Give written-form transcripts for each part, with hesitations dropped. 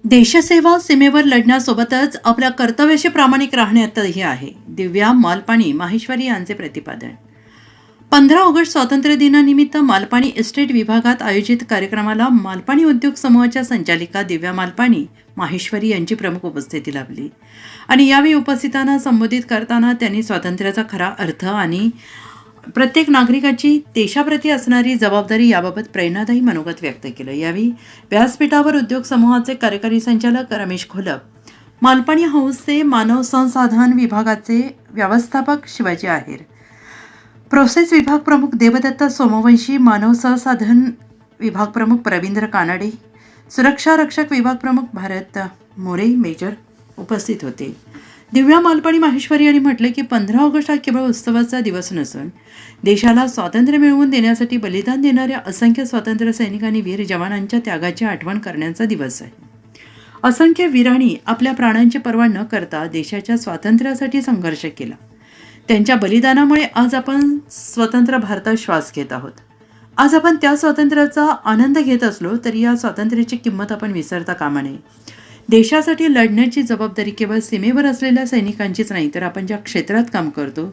देशसेवा सीमेवर लढण्यासोबतच आपल्या कर्तव्याशी प्रामाणिक राहण्यातही आहे. दिव्या मालपाणी माहेश्वरी यांचे प्रतिपादन. 15 ऑगस्ट स्वातंत्र्य दिनानिमित्त मालपाणी इस्टेट विभागात आयोजित कार्यक्रमाला मालपाणी उद्योग समूहाच्या संचालिका दिव्या मालपाणी माहेश्वरी यांची प्रमुख उपस्थिती लाभली आणि यावेळी उपस्थितांना संबोधित करताना त्यांनी स्वातंत्र्याचा खरा अर्थ आणि प्रत्येक नागरिकाची देशाप्रती असणारी जबाबदारी याबाबत प्रेरणादायी मनोगत व्यक्त केलं. यावेळी व्यासपीठावर उद्योग समूहाचे कार्यकारी संचालक रमेश घोलप, मालपाणी हाऊसचे मानव संसाधन विभागाचे व्यवस्थापक शिवाजी आहेर, प्रोसेस विभाग प्रमुख देवदत्त सोमवंशी, मानव संसाधन विभाग प्रमुख रवींद्र कानडे, सुरक्षा रक्षक विभाग प्रमुख भारत मोरे मेजर उपस्थित होते. दिव्या मालपाणी माहेश्वरी यांनी म्हटले की 15 ऑगस्ट हा केवळ उत्सवाचा दिवस नसून देशाला स्वातंत्र्य मिळवून देण्यासाठी बलिदान देणाऱ्या असंख्य स्वातंत्र्य सैनिक आणि वीर जवानांच्या त्यागाची आठवण करण्याचा दिवस आहे. असंख्य वीरांनी आपल्या प्राणांची पर्वा न करता देशाच्या स्वातंत्र्यासाठी संघर्ष केला. त्यांच्या बलिदानामुळे आज आपण स्वतंत्र भारतात श्वास घेत आहोत. आज आपण त्या स्वातंत्र्याचा आनंद घेत असलो तरी या स्वातंत्र्याची किंमत आपण विसरता कामा नये. देशासाठी लढण्याची जबाबदारी केवळ सीमेवर असलेल्या सैनिकांचीच नाही, तर आपण ज्या क्षेत्रात काम करतो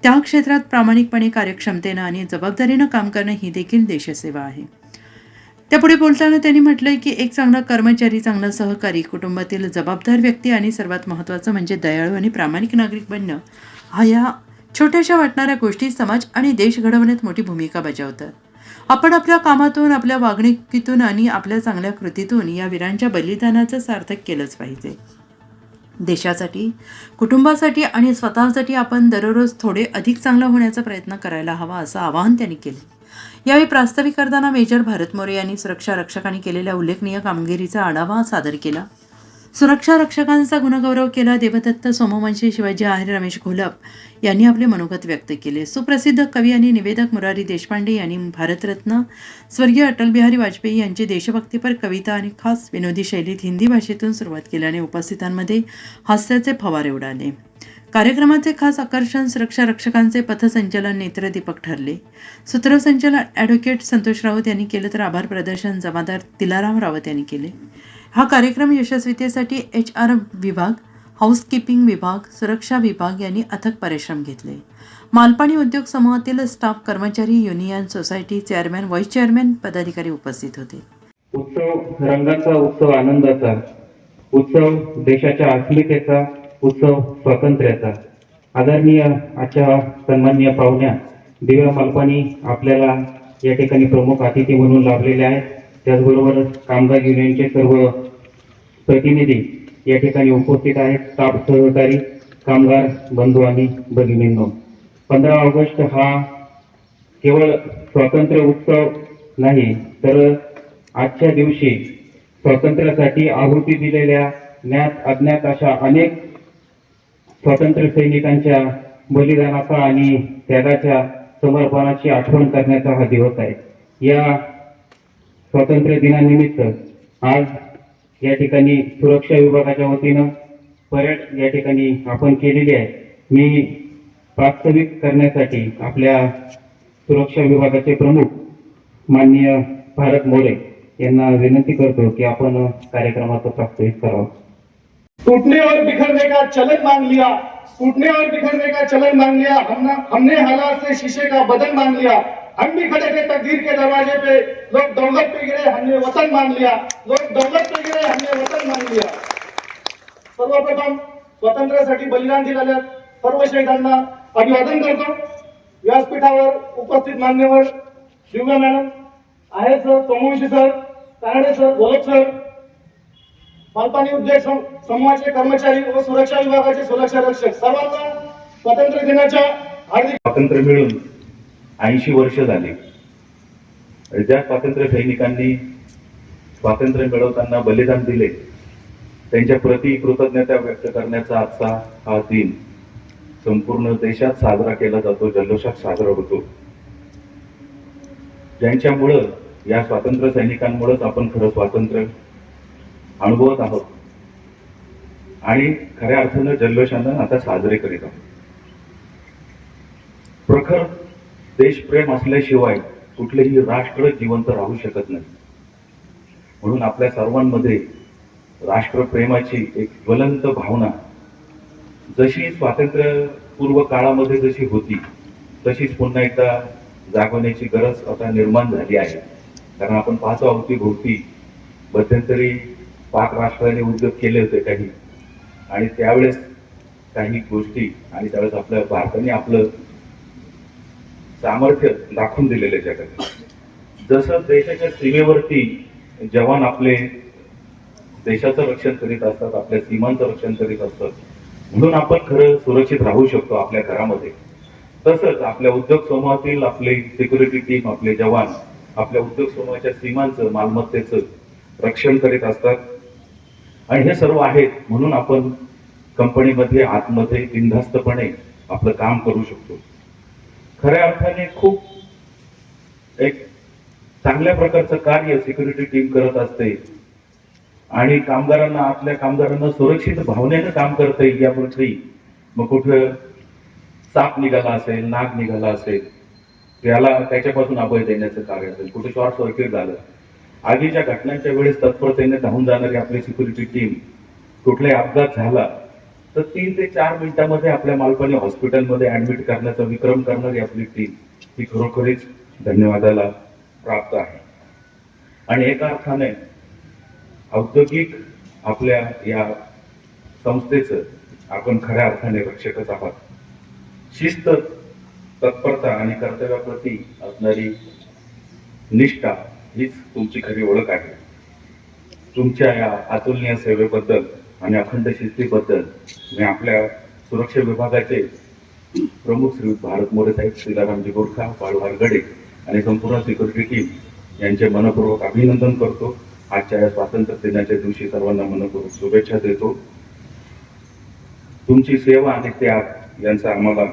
त्या क्षेत्रात प्रामाणिकपणे, कार्यक्षमतेनं आणि जबाबदारीनं काम करणं ही देखील देशसेवा आहे. त्यापुढे बोलताना त्यांनी म्हटलंय की एक चांगला कर्मचारी, चांगला सहकारी, कुटुंबातील जबाबदार व्यक्ती आणि सर्वात महत्त्वाचं म्हणजे दयाळू आणि प्रामाणिक नागरिक बनणं हा या छोट्याशा वाटणाऱ्या गोष्टी समाज आणि देश घडवण्यात मोठी भूमिका बजावतात. आपण आपल्या कामातून, आपल्या वागणुकीतून आणि आपल्या चांगल्या कृतीतून या वीरांच्या बलिदानाचं सार्थक केलंच पाहिजे. देशासाठी, कुटुंबासाठी आणि स्वतःसाठी आपण दररोज थोडे अधिक चांगलं होण्याचा प्रयत्न करायला हवा, असं आवाहन त्यांनी केले. यावेळी प्रास्ताविक करताना मेजर भारत मोरे यांनी सुरक्षा रक्षकांनी केलेल्या उल्लेखनीय कामगिरीचा आढावा सादर केला. सुरक्षा रक्षकांचा गुणगौरव केला. देवदत्त सोमवंशी, शिवाजी आहेर, रमेश घोलप यांनी आपले मनोगत व्यक्त केले. सुप्रसिद्ध कवी आणि निवेदक मुरारी देशपांडे यांनी भारतरत्न स्वर्गीय अटल बिहारी वाजपेयी यांची देशभक्तीपर कविता आणि खास विनोदी शैलीत हिंदी भाषेतून सुरुवात केल्याने उपस्थितांमध्ये हास्याचे फवारे उडाले. कार्यक्रमाचे खास आकर्षण सुरक्षा रक्षकांचे पथसंचलन नेत्रदीपक ठरले. सूत्रसंचलन ॲडव्होकेट संतोष राऊत यांनी केले, तर आभार प्रदर्शन जमादार तिलाराम रावत यांनी केले. हा कार्यक्रम यशस्वीतेसाठी HR विभाग, हाऊसकीपिंग विभाग, सुरक्षा विभाग यांनी अथक परिश्रम घेतले. मालपाणी उद्योग समूहातील स्टाफ, कर्मचारी, union, society, chairman, vice chairman, पदाधिकारी उपस्थित होते. उत्सव रंगाचा, उत्सव आनंदाचा, उत्सव देशाच्या अस्मितेचा, उत्सव स्वातंत्र्याचा. आदरणीय आजच्या सन्माननीय पाहुण्या दिव्या मालपाणी आपल्याला या ठिकाणी प्रमुख अतिथी म्हणून लाभलेल्या आहेत. त्याचबरोबर कामगार युनियनचे सर्व प्रतिनिधी या ठिकाणी उपस्थित आहेत. स्टाफ, सहकारी, कामगार बंधू आणि भगिनींनो, 15 ऑगस्ट हा केवळ स्वातंत्र्य उत्सव नाही, तर आजच्या दिवशी स्वातंत्र्यासाठी आहुती दिलेल्या ज्ञात अज्ञात अशा अनेक स्वातंत्र्य सैनिकांच्या बलिदानाचा आणि त्यागाच्या समर्पणाची आठवण करण्याचा हा दिवस आहे. या स्वातंत्र्य दिनानिमित्त आज या ठिकाणी सुरक्षा विभागाच्या वतीनं परेड या ठिकाणी आपण केलेली आहे. मी प्रास्ताविक करण्यासाठी आपल्या सुरक्षा विभागाचे प्रमुख माननीय भारत मोरे यांना विनंती करतो की आपण कार्यक्रमाचं प्रास्ताविक करावं. टूटने और बिखरने का चलन मांग लिया, टूटने और बिखरने का चलन मांग लिया, हमने हालात से शीशे का बदन मांग लिया. हम भी खड़े थे तकदीर के दरवाजे पे, लोग दौलत पे गिरे, हमने वतन मांग लिया. लोग दौलत पे गिरे, हमने वतन मांग लिया. सर्वप्रथम स्वातंत्र्यासाठी बलिदान दिलेल्या सर्व शहीदांना अभिवादन करतो. व्यासपीठावर उपस्थित मान्यवर Divya madam, Aher sir, Somvanshi sir, Kanade sir, Gholap sir, Malpani उद्योग समूहाचे कर्मचारी व सुरक्षा विभागाचे सुरक्षा रक्षक, सर्वांना स्वातंत्र्य दिनाच्या हार्दिक. स्वातंत्र्य मिळून 80 वर्ष झाली. ज्या स्वातंत्र्य सैनिकांनी स्वातंत्र्य मिळवताना बलिदान दिले त्यांच्या प्रति कृतज्ञता व्यक्त करण्याचा आजचा हा दिन संपूर्ण देशात साजरा केला जातो, जल्लोषात साजरा होतो. ज्यांच्यामुळं, या स्वातंत्र्य सैनिकांमुळेच आपण खरं स्वातंत्र्य अनुभवत आहोत आणि खऱ्या अर्थानं जल्लोषानं आता साजरे करीत आहोत. प्रखर देशप्रेम असल्याशिवाय कुठलेही राष्ट्र जिवंत राहू शकत नाही. म्हणून आपल्या सर्वांमध्ये राष्ट्रप्रेमाची एक ज्वलंत भावना जशी स्वातंत्र्यपूर्व काळामध्ये जशी होती तशीच पुन्हा एकदा जागवण्याची गरज आता निर्माण झाली आहे. कारण आपण पाहतो अवतीभोवती मध्यंतरी पाक राष्ट्राने उद्योग केले होते काही, आणि त्यावेळेस काही गोष्टी, आणि त्यावेळेस आपल्या भारताने आपलं सामर्थ्य दाखवून दिलेलं जगात. जसं देशाच्या सीमेवरती जवान आपले देशाचं रक्षण करीत असतात, आपल्या सीमांचं रक्षण करीत असतात, म्हणून आपण खरं सुरक्षित राहू शकतो आपल्या घरामध्ये. तसंच आपल्या उद्योग समूहातील आपले सिक्युरिटी टीम, आपले जवान आपल्या उद्योग समूहाच्या सीमांचं, मालमत्तेचं रक्षण करीत असतात. आणि हे सर्व आहेत म्हणून आपण कंपनीमध्ये आतमध्ये बिनधास्तपणे आपलं काम करू शकतो. खऱ्या अर्थाने खूप एक चांगल्या प्रकारचं कार्य सिक्युरिटी टीम करत असते, आणि कामगारांना, आपल्या कामगारांना सुरक्षित भावनेनं काम करता येईल यापृथ्वी. मग कुठं साप निघाला असेल, नाग निघाला असेल, त्याला त्याच्यापासून अभय देण्याचं कार्य असेल, कुठे शॉर्ट सर्किट झालं, आगीच्या घटनांच्या वेळेस तत्परतेने धावून जाणारी आपली सिक्युरिटी टीम, कुठलाही अपघात झाला तर 3 ते 4 मिनिटांमध्ये आपल्या मालपाणी हॉस्पिटलमध्ये ऍडमिट करण्याचा विक्रम करणारी आपली टीम ही खरोखरीच धन्यवादाला प्राप्त आहे. आणि एका अर्थाने औद्योगिक आपल्या या संस्थेचं आपण खऱ्या अर्थाने रक्षकच आहात. शिस्त, तत्परता आणि कर्तव्याप्रती असणारी निष्ठा हीच तुमची खरी ओळख आहे. तुमच्या या अतुलनीय सेवेबद्दल आणि अखंड शिस्तीबद्दल मी आपल्या सुरक्षा विभागाचे प्रमुख श्री भारत मोरे साहेब, सीतारामजी गोरखा, बाळूहार गडे आणि संपूर्ण सिक्युरिटी टीम यांचे मनपूर्वक अभिनंदन करतो. आजच्या या स्वातंत्र्य दिनाच्या दिवशी सर्वांना मनपूर्वक शुभेच्छा देतो. तुमची सेवा आणि त्याग यांचा आम्हाला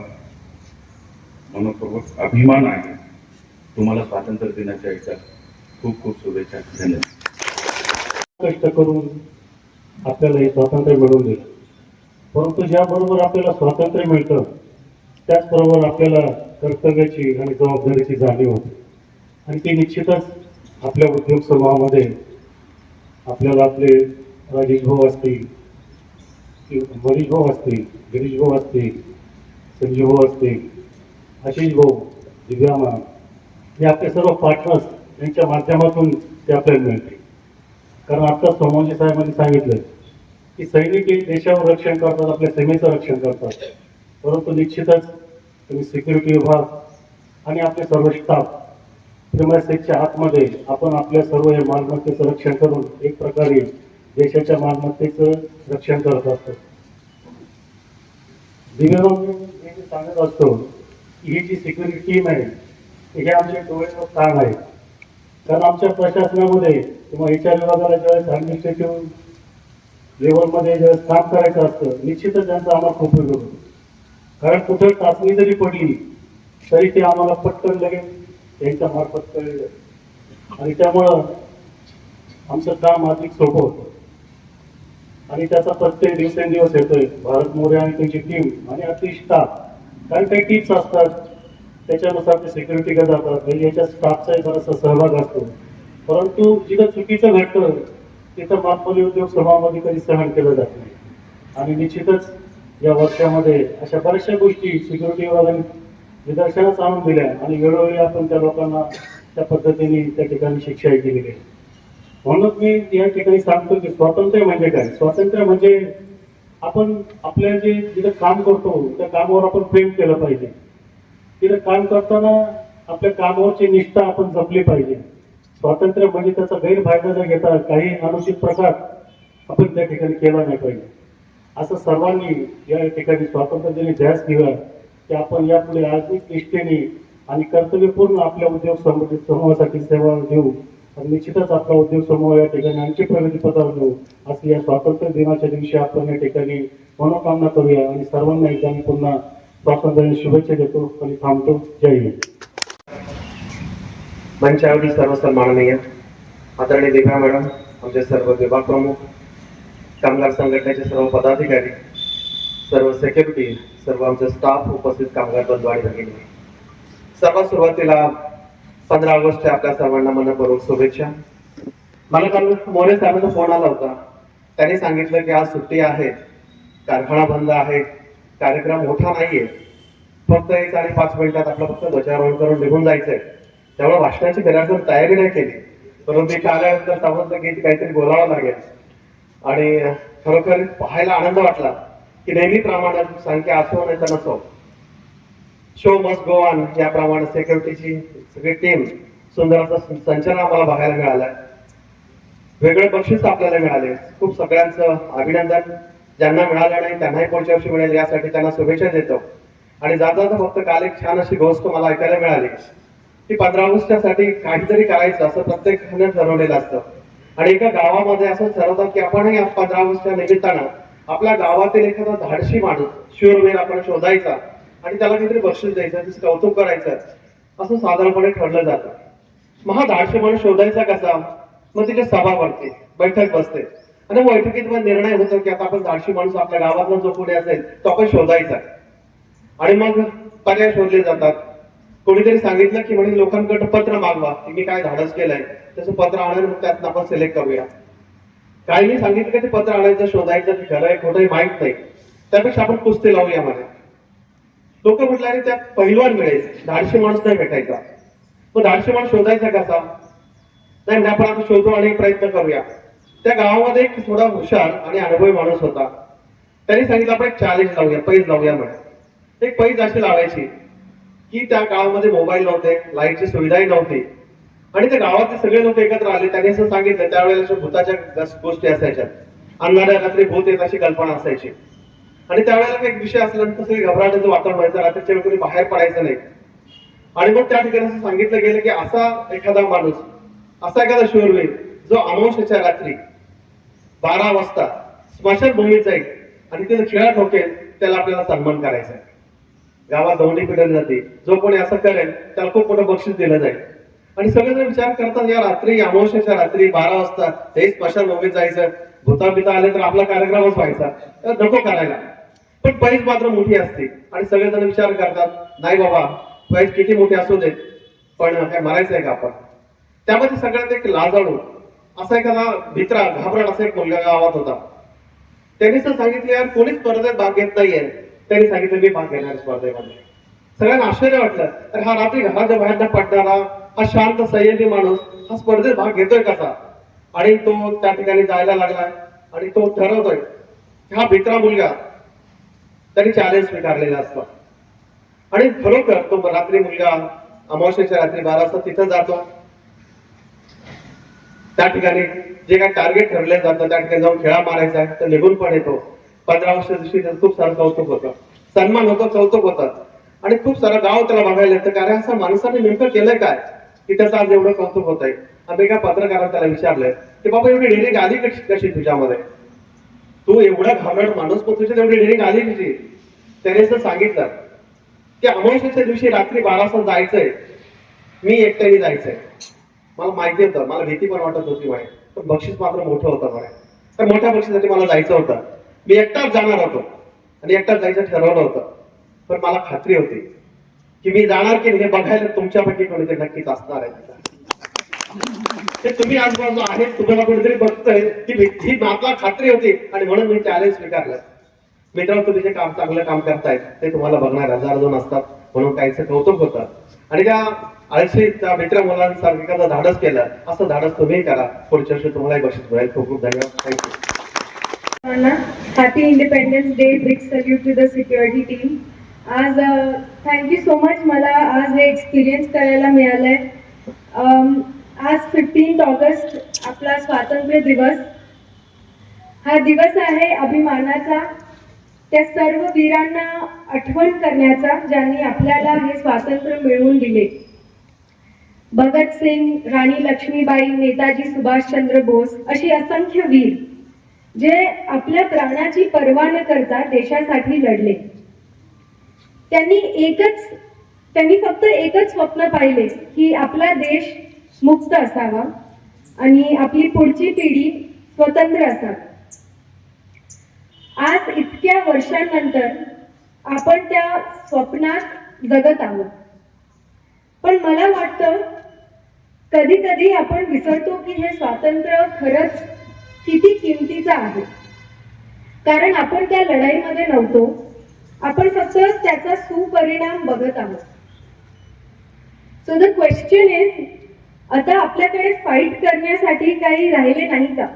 मनपूर्वक अभिमान आहे. तुम्हाला स्वातंत्र्य दिनाच्या एकदा खूप खूप शुभेच्छा. धन्यवाद. कष्ट करून आपल्याला हे स्वातंत्र्य मिळवून दिलं, परंतु ज्याबरोबर आपल्याला स्वातंत्र्य मिळतं त्याचबरोबर आपल्याला कर्तव्याची आणि जबाबदारीची जाणीव होते. आणि ती निश्चितच आपल्या उद्योग समूहामध्ये आपल्याला आपले राजेश भाऊ असतील, मनीष भाऊ असतील, गिरीश भाऊ असतील, संजीव भाऊ असतील, आशिष भाऊ, दिव्यामा, हे आपले सर्व पार्टनर्स यांच्या माध्यमातून ते आपल्याला मिळते. कारण आता सोमवंशी साहेबांनी सांगितलं की सैनिक हे देशावर रक्षण करतात, आपल्या सीमेचं रक्षण करतात, परंतु निश्चितच तुम्ही सिक्युरिटी विभाग आणि आपले सर्व स्टाफ प्रिमाइसेसच्या आतमध्ये आपण आपल्या सर्व या मालमत्तेचं रक्षण करून एक प्रकारे देशाच्या मालमत्तेचं रक्षण करत असतो. दिव्यांग हे सांगत असतो की ही जी सिक्युरिटी टीम आहे हे आमच्या डोळ्यावर काम आहे. कारण आमच्या प्रशासनामध्ये किंवा HR विभागाला ज्यावेळेस ॲडमिनिस्ट्रेटिव्ह लेवलमध्ये ज्यावेळेस काम करायचं असतं निश्चितच त्यांचा आम्हाला खूप उपयोग होतो. कारण कुठं चाचणी जरी पडली तरी ते आम्हाला पटकन लगेच त्यांच्या मार्फत कळलं, आणि त्यामुळं आमचं काम अधिक सोपं होतं. आणि त्याचा प्रत्येक दिवसेंदिवस येतोय भारत मोरे आणि त्यांची टीम आणि अति स्टाफ. कारण काही टीप्स असतात त्याच्यानुसार ते सिक्युरिटीकडे जातात, याच्या स्टाफचाही बराचसा सहभाग असतो. परंतु जिथं चुकीचं घडतं तिथं मालपाणी उद्योग समूहामध्ये कधी सहन केलं जात नाही. आणि निश्चितच या वर्षामध्ये अशा बऱ्याचशा गोष्टी सिक्युरिटी विभागाने निदर्शनास आणून दिल्या आणि वेळोवेळी आपण त्या लोकांना त्या पद्धतीने त्या ठिकाणी शिक्षाही केलेली आहे. म्हणूनच मी या ठिकाणी सांगतो की स्वातंत्र्य म्हणजे काय. स्वातंत्र्य म्हणजे आपण आपल्या जे जिथं काम करतो त्या कामावर आपण प्रेम केलं पाहिजे. तिथं काम करताना आपल्या कामावरची निष्ठा आपण जपली पाहिजे. स्वातंत्र्य म्हणजे त्याचा गैरफायदा न घेता काही अनुचित प्रकार आपण त्या ठिकाणी केला नाही पाहिजे. असं सर्वांनी या ठिकाणी स्वातंत्र्य दिनी ध्यास घेऊया की आपण यापुढे अधिक निष्ठेने आणि कर्तव्यपूर्ण आपल्या उद्योग समूहासाठी सेवा देऊ आणि निश्चितच आपला उद्योग समूह या ठिकाणी आणखी प्रगतीपथावर नेऊ असं या स्वातंत्र्य दिनाच्या दिवशी आपण या ठिकाणी मनोकामना करूया. आणि सर्वांना एकदा मी पुन्हा स्वातंत्र्याने शुभेच्छा देतो आणि थांबतो. जय हिंद. मंचावरील सर्व सन्माननीय आदरणीय दिव्या मॅडम, आमचे सर्व विभाग प्रमुख, कामगार संघटनेचे सर्व पदाधिकारी, सर्व सेक्युरिटी, सर्व आमचे स्टाफ, उपस्थित कामगार बंधू आणि भगिनी, सर्वात सुरुवातीला 15 ऑगस्टच्या आपल्या सर्वांना मनपूर्वक शुभेच्छा. मला काल मोरे साहेबांचा फोन आला होता त्यांनी सांगितलं की आज सुट्टी आहे, कारखाना बंद आहे, कार्यक्रम मोठा नाहीये, फक्त 1 आणि 5 मिनिटात आपलं फक्त ध्वजारोहण करून निघून जायचंय. त्यामुळे भाषणाची घरातून तयारी नाही केली, परंतु इथे आल्यानंतर समजलं की काहीतरी बोलावं लागेल. आणि खरोखर पाहायला आनंद वाटला की नेहमीप्रमाणे संख्या असो नाही तर नसो, शो मस्ट गो ऑन याप्रमाणे सिक्युरिटीची सगळी टीम सुंदर असं संचलन आम्हाला बघायला मिळालं. वेगळे बक्षीस आपल्याला मिळाले. खूप सगळ्यांचं अभिनंदन. ज्यांना मिळालं नाही त्यांनाही पुढच्या वर्षी मिळेल यासाठी त्यांना शुभेच्छा देतो. आणि जाता फक्त काल एक छान अशी गोष्ट मला ऐकायला मिळाली की 15 ऑगस्टसाठी काहीतरी करायचं असं प्रत्येकाने ठरवलेलं असतं. आणि एका गावामध्ये असं ठरवतात की आपणही 15 ऑगस्टच्या निमित्तानं आपल्या गावातील एखादा धाडशी माणूस शूरवीर आपण शोधायचा आणि त्याला काहीतरी बक्षीस द्यायचं, त्याचं कौतुक करायचं असं साधारणपणे ठरलं जातं. मग हा धाडशी माणूस शोधायचा कसा? मग तिथे सभा भरते, बैठक बसते आणि बैठकीत मग निर्णय होतो की आता आपण धाडशी माणूस आपल्या गावातला जो कोणी असेल तो आपण शोधायचा. आणि मग पर्याय शोधले जातात. कोणीतरी सांगितलं की म्हणजे लोकांकडे पत्र मागवा की मी काय धाडस केलंय, त्याचं पत्र आणून त्यात आपण सिलेक्ट करूया. काहींनी सांगितलं की ते पत्र आणायचं, शोधायचं, की खरं आहे खोटंही माहित नाही, त्यापेक्षा आपण कुस्ती लावूया मध्ये. लोक म्हटलं अरे त्यात पहिलवान मिळेल, धाडशी माणूस नाही भेटायचा. मग धाडशी माणूस शोधायचा कसा? नाही म्हणजे आपण आता शोधू आणि प्रयत्न करूया. त्या गावामध्ये एक थोडा हुशार आणि अनुभवी माणूस होता. त्यांनी सांगितलं आपण एक चॅलेंज लावूया, पैज लावूया म्हणे. एक पैज अशी लावायची की त्या गावामध्ये मोबाईल नव्हते, लाईटची सुविधाही नव्हती आणि त्या गावातले सगळे लोक एकत्र आले. त्यांनी असं सांगितलं, त्यावेळेला भूताच्या गोष्टी असायच्या, अंधाऱ्या रात्री भूत येत अशी कल्पना असायची. आणि त्यावेळेला एक विषय असल्यानंतर सगळी घबराटाचं वातावरण व्हायचं, रात्रीच्या वेळी कोणी बाहेर पडायचं नाही. आणि मग त्या ठिकाणी असं सांगितलं गेलं की असा एखादा माणूस, असा एखादा शूरवीर जो अमावस्येच्या रात्री 12 वाजता स्मशानभूमीत जाईल आणि तिथे खेळा ठोकेल, त्याला आपल्याला सन्मान करायचा आहे. गावात दौंडी पिटवली जाते, जो कोणी असं करेल त्याला खूप मोठं बक्षीस दिलं जाईल. आणि सगळेजण विचार करतात या रात्री अमावस्येच्या रात्री 12 वाजता ते स्मशानभूमीत जायचं, भूता आले तर आपला कार्यक्रमच व्हायचा, तर नको करायला. पण पैज मात्र मोठी असते आणि सगळेजण विचार करतात नाही बाबा पैज किती मोठी असू देत, पण काय मरायचं आहे का आपण? त्यामध्ये सगळ्यात एक लाजाळू असा एखादा भित्रा घाबरट असा एक मुलगा गावात होता. त्यांनी तर सांगितलं यार कोणीच स्पर्धेत भाग घेत नाहीये. त्यांनी सांगितलं मी भाग घेणार स्पर्धेमध्ये. सगळ्यांना आश्चर्य वाटलं, तर हा रात्री घराच्या बाहेर न पडणारा हा शांत संयमी माणूस हा स्पर्धेत भाग घेतोय कसा? आणि तो त्या ठिकाणी जायला लागलाय आणि तो ठरवतोय हा भित्रा मुलगा त्यांनी चॅलेंज स्वीकारलेला असतो. आणि खरोखर तो रात्री मुलगा अमावस्येच्या रात्री 12 वाजता तिथं जातो. त्या ठिकाणी जे काही टार्गेट ठरले जातं त्या ठिकाणी जाऊन खेळा मारायचा आहे, तर निघून पण येतो. 15 वर्ष दिवशी खूप सारं कौतुक होतं, सन्मान होतो, कौतुक होतं आणि खूप सारं गाव त्याला बघायला येतं. कारण असं माणसाने नेमकं केलंय काय की त्याचं आज एवढं कौतुक होत आहे. आम्ही एका पत्रकाराने त्याला विचारलंय की बाबा एवढी डेअरिंग आली कशी तुझ्यामध्ये? तू एवढा घाबरट माणूस पण तुझ्या एवढी डेअरिंग आली कशी? त्याने असं सांगितलं की अमावस्येच्या दिवशी रात्री 12 वाजता जायचंय, मी एकट्याने जायचंय. मला माहिती होतं, मला भीती पण वाटत होती म्हणे, पण बक्षीस मात्र मोठं होतं म्हणे. तर मोठ्या बक्षिसासाठी मला जायचं होतं, मी एकटाच जाणार होतो आणि एकटाच जायचं ठरवलं होतं. पण मला खात्री होती की मी जाणार की हे बघायला तुमच्यापैकी कोणीतरी नक्कीच असणार आहे. ते तुम्ही आजूबाजूला आहेत, तुम्हाला कोणीतरी बघतंय की ही मला खात्री होती आणि म्हणून मी चॅलेंज स्वीकारलं. मित्रांनो तुम्ही जे काम चांगलं काम करतायत ते तुम्हाला बघणार 1000-2 असतात, म्हणून काहीचं कौतुक होतं. आणि त्या आळशी त्या मित्र मुलांसारखं एखादं धाडस केलं, असं धाडस तुम्ही करा, पुढच्या वर्षी तुम्हालाही बक्षीस मिळेल. खूप खूप धन्यवाद. Thank you. Happy independence day. Big salute to the security team. आज थँक्यू सो मच. मला आज हे एक्सपिरियन्स करायला मिळालंय. आज 15 ऑगस्ट आपला स्वातंत्र्य दिवस. हा दिवस आहे अभिमानाचा, त्या सर्व वीरांना आठवण करण्याचा ज्यांनी आपल्याला हे स्वातंत्र्य मिळवून दिले. भगतसिंग, राणी लक्ष्मीबाई, नेताजी सुभाषचंद्र बोस अशी असंख्य वीर जे आपल्या प्राणाची पर्वा न करता देशासाठी लढले. त्यांनी फक्त एकच स्वप्न पाहिले की आपला देश मुक्त असावा आणि आपली पुढची पिढी स्वतंत्र असावी. आज इतक्या वर्षांनंतर आपण त्या स्वप्नात जगत आहोत. पण मला वाटतं कधी कधी आपण विसरतो की हे स्वातंत्र्य खरंच किती किमतीचा आहे. कारण आपण त्या लढाईमध्ये नव्हतो, आपण फक्त त्याचा सुपरिणाम बघत आहोत. सो द क्वेश्चन इज, आता आपल्याकडे फाईट करण्यासाठी काही राहिले नाही का?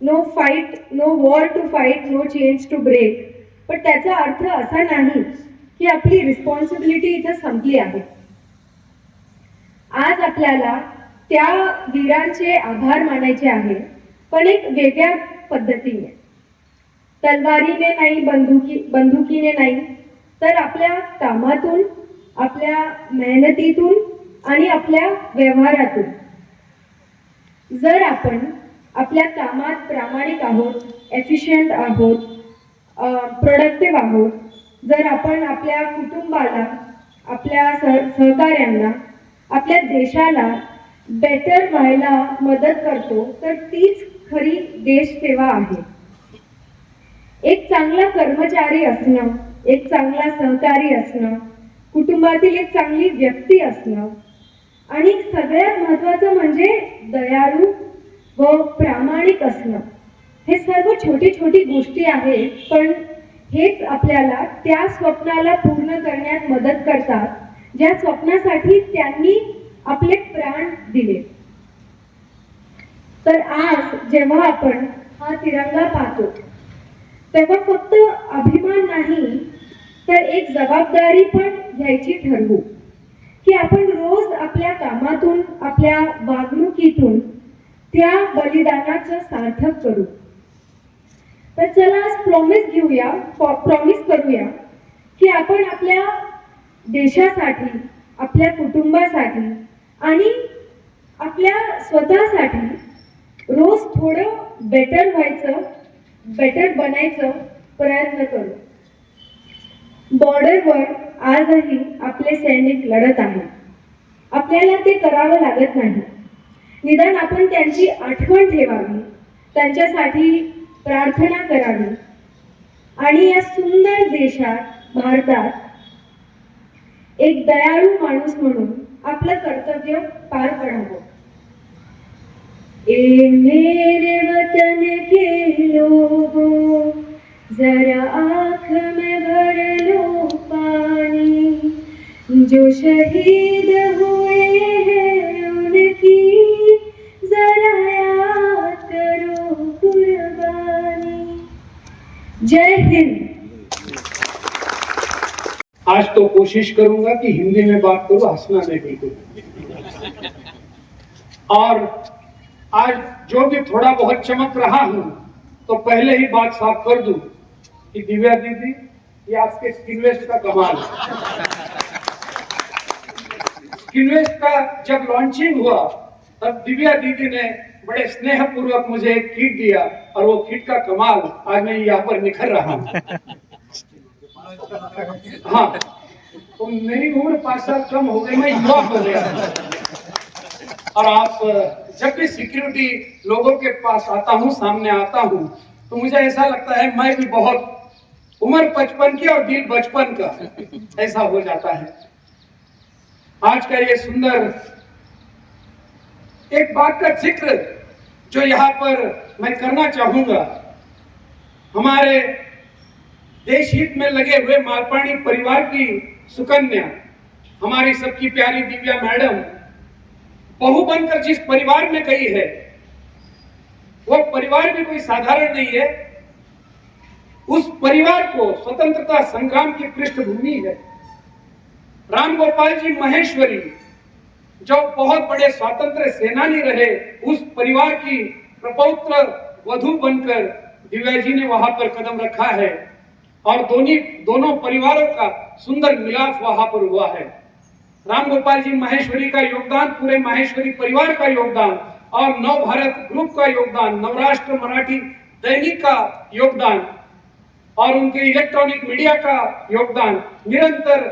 No fight, no war to fight, no change to break. पण त्याचा अर्थ असा नाही की आपली रिस्पॉन्सिबिलिटी इथं संपली आहे. आज आपल्याला त्या वीरांचे आभार मानायचे आहे, पण एक वेगळ्या पद्धतीने. तलवारीने नाही, बंदुकीने नाही, तर आपल्या कामातून, आपल्या मेहनतीतून आणि आपल्या व्यवहारातून. जर आपण आपल्या कामात प्रामाणिक आहोत, एफिशियंट आहोत, प्रोडक्टिव्ह आहोत, जर आपण आपल्या कुटुंबाला, आपल्या सहकार्यांना, आपल्या देशाला बेटर व्हायला मदत करतो, तर तीच खरी देशसेवा आहे. एक चांगला कर्मचारी असणं, एक चांगला सहकारी असणं, कुटुंबातील एक चांगली व्यक्ती असणं आणि सगळ्यात महत्त्वाचं म्हणजे दयाळू व प्रामाणिक असणं, हे सर्व छोटी छोटी गोष्टी आहेत, पण हेच आपल्याला त्या स्वप्नाला पूर्ण करण्यात मदत करतात, ज्या स्वप्नासाठी त्यांनी आपले प्राण दिले. तर आज जेव्हा आपण हा तिरंगा पाहतो, तेव्हा फक्त अभिमान नाही, तर एक जबाबदारी पण घ्यायची ठरवू की आपण रोज आपल्या कामातून, आपल्या वागणुकीतून त्या बलिदानाचं सार्थक करू. तर चला आज प्रॉमिस करूया की आपण आपल्या देशासाठी, आपल्या कुटुंबासाठी आणि आपल्या स्वतःसाठी रोज थोडं बेटर व्हायचं, बेटर बनायचं प्रयत्न करू. बॉर्डरवर आजही आपले सैनिक लढत आहेत. आपल्याला ते करावं लागत नाही. निदान आपण त्यांची आठवण ठेवावी, त्यांच्यासाठी प्रार्थना करावी आणि या सुंदर देशात, भारतात एक दयाळू माणूस म्हणून आपलं कर्तव्य पार पडावं. ए मेरे वतन के लोगों, जरा आँख में भर लो पानी, जो शहीद हुए हैं उनकी जरा याद करो कुर्बानी. जय हिंद. आज तो कोशिश करूंगा कि हिंदी में बात करूं, हंसना नहीं बिल्कुल. और आज जो भी थोड़ा बहुत चमक रहा हूं, तो पहले ही बात साफ कर दूं कि दिव्या दीदी, ये आपके स्किनवेस्ट का कमाल है. स्किनवेस्ट का जब लॉन्चिंग हुआ, तब दिव्या दीदी ने बड़े स्नेहपूर्वक मुझे एक किट दिया, और वो किट का कमाल आज मैं यहाँ पर निखर रहा हूँ. हाँ, तो मेरी उम्र 5 साल कम हो गई, मैं युवा हो गया. और आप जब भी सिक्योरिटी लोगों के पास आता हूँ, सामने आता हूँ, तो मुझे ऐसा लगता है मैं भी बहुत उम्र 55 की और दिल बचपन का, ऐसा हो जाता है. आज का ये सुंदर एक बात का जिक्र जो यहाँ पर मैं करना चाहूंगा, हमारे देश हित में लगे हुए मालपाणी परिवार की सुकन्या, हमारी सबकी प्यारी दिव्या मैडम बहू बनकर जिस परिवार में गई है, वो परिवार भी कोई साधारण नहीं है. उस परिवार को स्वतंत्रता संग्राम की पृष्ठभूमि है. राम गोपाल जी महेश्वरी जो बहुत बड़े स्वतंत्र सेनानी रहे, उस परिवार की प्रपौत्र वधू बनकर दिव्या जी ने वहां पर कदम रखा है, और दोनों परिवारों का सुंदर मिलाप वहां पर हुआ है. राम गोपाल जी महेश्वरी का योगदान, पूरे माहेश्वरी परिवार का योगदान, और नव भारत ग्रुप का योगदान, नवराष्ट्र मराठी दैनिक का योगदान, और उनके इलेक्ट्रॉनिक मीडिया का योगदान निरंतर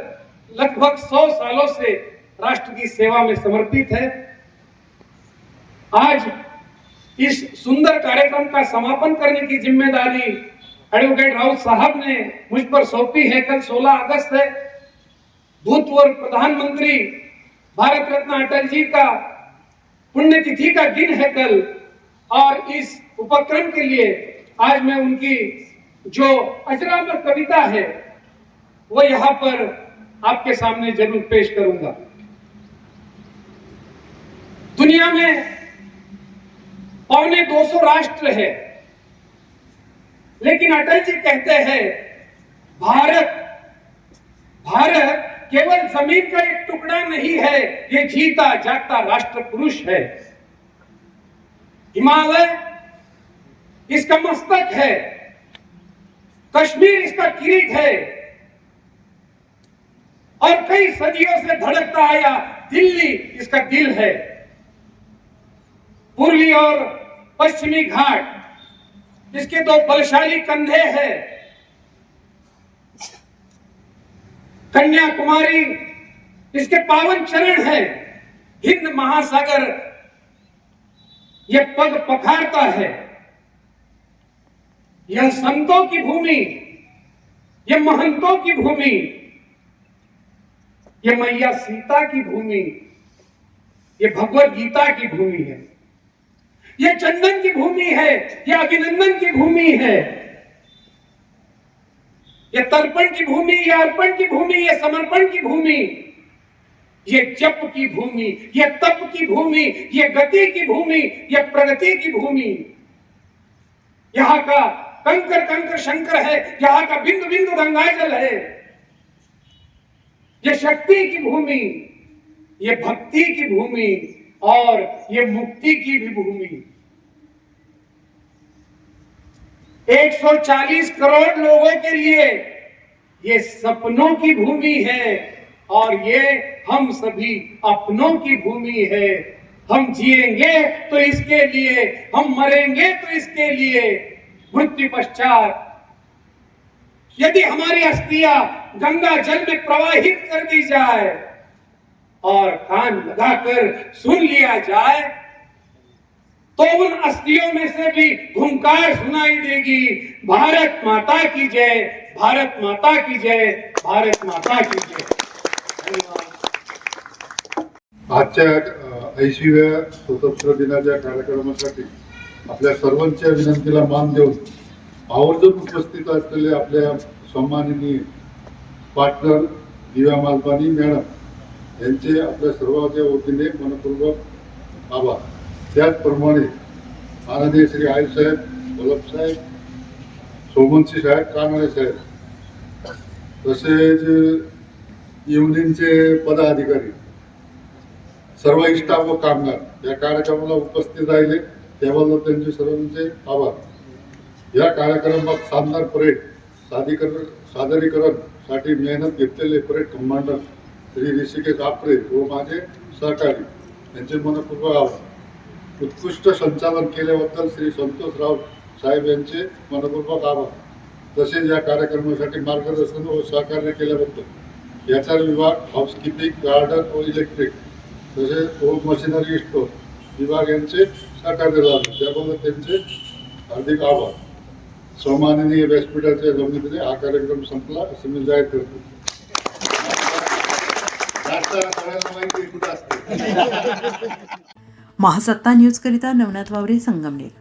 लगभग 100 सालों से राष्ट्र की सेवा में समर्पित है. आज इस सुंदर कार्यक्रम का समापन करने की जिम्मेदारी एडवोकेट राउत साहब ने मुझ पर सौंपी है. कल 16 अगस्त है. भूतपूर्व प्रधानमंत्री भारत रत्न अटल जी का पुण्यतिथि का दिन है कल, और इस उपक्रम के लिए आज मैं उनकी जो अजरामर कविता है वो यहाँ पर आपके सामने जरूर पेश करूंगा। दुनिया में 250 राष्ट्र है, लेकिन अटल जी कहते हैं भारत भारत केवल जमीन का एक टुकड़ा नहीं है, ये जीता जागता राष्ट्र पुरुष है। हिमालय इसका मस्तक है, कश्मीर इसका किरीट है, और कई सदियों से धड़कता आया दिल्ली इसका दिल है। पूर्वी और पश्चिमी घाट इसके दो बलशाली कंधे हैं। कन्याकुमारी इसके पावन चरण है। हिंद महासागर ये पग पखारता है। यह संतों की भूमि, यह महंतों की भूमि, यह मैया सीता की भूमि, यह भगवत गीता की भूमि है। यह चंदन की भूमि है, यह अभिनंदन की भूमि है, यह तर्पण की भूमि, यह अर्पण की भूमि, यह समर्पण की भूमि, यह जप की भूमि, यह तप की भूमि, यह गति की भूमि, यह प्रगति की भूमि। यहाँ का कंकर कंकर शंकर है, यहाँ का बिंदु बिंदु गंगाजल है। यह शक्ति की भूमि, यह भक्ति की भूमि और यह मुक्ति की भी भूमि। 140 करोड़ लोगों के लिए ये सपनों की भूमि है और ये हम सभी अपनों की भूमि है। हम जिएंगे तो इसके लिए, हम मरेंगे तो इसके लिए। मृत्यु पश्चात यदि हमारी अस्थियां गंगा जल में प्रवाहित कर दी जाए और कान लगाकर सुन लिया जाए तो उन अस्थियों में से भी हुंकार सुनाई देगी, भारत माता की जय, भारत माता की जय, भारत माता की जय। धन्यवाद। आजच्या 80व्या स्वतंत्र दिनाच्या कार्यक्रमासाठी आपल्या सर्वांच्या विनंतीला मान देऊन आवर्जून उपस्थित असलेले आपल्या सन्माननीय पार्टनर दिव्या मालपानी मॅडम यांचे आपल्या सर्वांच्या वतीने मनपूर्वक आभार। त्याचप्रमाणे माननीय श्री आयर साहेब, वल्लभ साहेब, सोमनसी साहेब, कानडे साहेब, तसेच युनियनचे पदाधिकारी, सर्व स्टाफ व कामगार या कार्यक्रमाला उपस्थित राहिले त्याबद्दल त्यांचे सर्वांचे आभार। या कार्यक्रमात शानदार परेड सादरीकरणसाठी मेहनत घेतलेले परेड कमांडर श्री ऋषिकेश आपरे व माझे सहकारी यांचे मनपूर्वक आभार। उत्कृष्ट संचालन केल्याबद्दल श्री संतोषराव साहेब यांचे मनपूर्वक आभार। तसेच या कार्यक्रमासाठी मार्गदर्शन व सहकार्य केल्याबद्दल याचा विभाग, हाऊसकीपिंग, गार्डन व इलेक्ट्रिक तसेच होम मशिनरी स्टोर विभाग यांचे सहकार्य लाभले त्याबद्दल त्यांचे हार्दिक आभार। सन्माननीय व्यासपीठाच्या समितीने हा कार्यक्रम संपला असे मी जाहीर करतो। महासत्ता न्यूज करिता नवनाथ वावरे, संगमनेर।